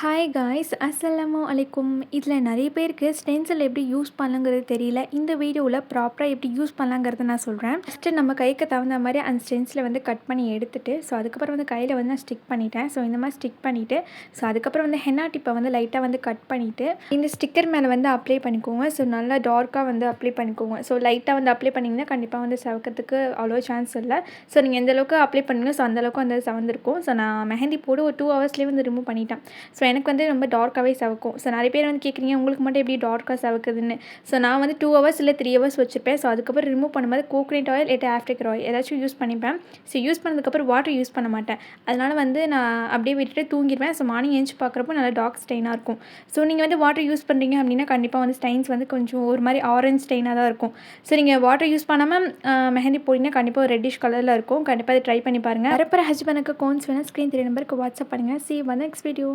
Hi guys, அஸ்ஸலாமு அலைக்கும். இதில் நிறைய பேருக்கு ஸ்டென்சில் எப்படி யூஸ் பண்ணலாங்கிறது தெரியல. இந்த வீடியோவில் ப்ராப்பராக எப்படி யூஸ் பண்ணலாங்கிறத நான் சொல்கிறேன். ஃபஸ்ட்டு நம்ம கைக்கு தகுந்த மாதிரி அந்த ஸ்டென்சிலை வந்து கட் பண்ணி எடுத்துட்டு, ஸோ அதுக்கப்புறம் வந்து கையில் வந்து நான் ஸ்டிக் பண்ணிட்டேன். ஸோ இந்த மாதிரி ஸ்டிக் பண்ணிவிட்டு, ஸோ அதுக்கப்புறம் வந்து ஹென்னா டிப்பை வந்து லைட்டாக வந்து கட் பண்ணிவிட்டு இந்த ஸ்டிக்கர் மேலே வந்து அப்ளை பண்ணிக்கோங்க. ஸோ நல்லா டார்க்காக வந்து அப்ளை பண்ணிக்கோங்க. ஸோ லைட்டாக வந்து அப்ளை பண்ணிங்கன்னா கண்டிப்பாக வந்து சவக்கிறதுக்கு அவ்வளோ சான்ஸ் இல்லை. ஸோ நீங்கள் எந்த அளவுக்கு அப்ளை பண்ணுங்க, ஸோ அந்தளவுக்கு வந்து சவந்திருக்கும். ஸோ நான் மெஹந்தி போட்டு ஒரு 2 ஹவர்ஸ்லேயே வந்து ரிமூவ் பண்ணிட்டேன். ஸோ எனக்கு வந்து ரொம்ப டார்க்காகவே சவக்கும். ஸோ நிறைய பேர் வந்து கேட்குறீங்க, உங்களுக்கு மட்டும் எப்படி டார்க்காக சவக்குதுன்னு. ஸோ நான் வந்து 2 ஹவர்ஸ் இல்லை 3 ஹவர்ஸ் வச்சுருப்பேன். ஸோ அதுக்கப்புறம் ரிமூவ் பண்ணும்போது கோகனட் ஆயில் இல்லை ஆஃப்ரிக்கர் ஆயில் ஏதாச்சும் யூஸ் பண்ணிப்பேன். ஸோ யூஸ் பண்ணதுக்கப்புறம் வாட்டர் யூஸ் பண்ண மாட்டேன். அதனால் வந்து நான் அப்படியே விட்டுட்டு தூங்கிடுவேன். ஸோ மார்னிங் எழுந்துச்சி பார்க்குறப்போ நல்லா டார்க் ஸ்டெயினாக இருக்கும். ஸோ நீங்கள் வந்து வாட்டர் யூஸ் பண்ணுறீங்க அப்படின்னா கண்டிப்பாக வந்து ஸ்டெயின்ஸ் வந்து கொஞ்சம் ஒரு மாதிரி ஆரஞ்ச் ஸ்டெயினாக தான் இருக்கும். ஸோ நீங்கள் வாட்டர் யூஸ் பண்ணாமல் மெஹந்தி போட்டிங்கன்னா கண்டிப்பாக ஒரு ரெட்டிஷ் கலரில் இருக்கும். கண்டிப்பாக அதை ட்ரை பண்ணி பாருங்கள். வரப்போகிற ஹஸ்பண்டுக்கு கோன்ஸ் வேணால் ஸ்க்ரீன் 3 நம்பருக்கு வாட்ஸ்அப் பண்ணுங்கள். See you in the next video.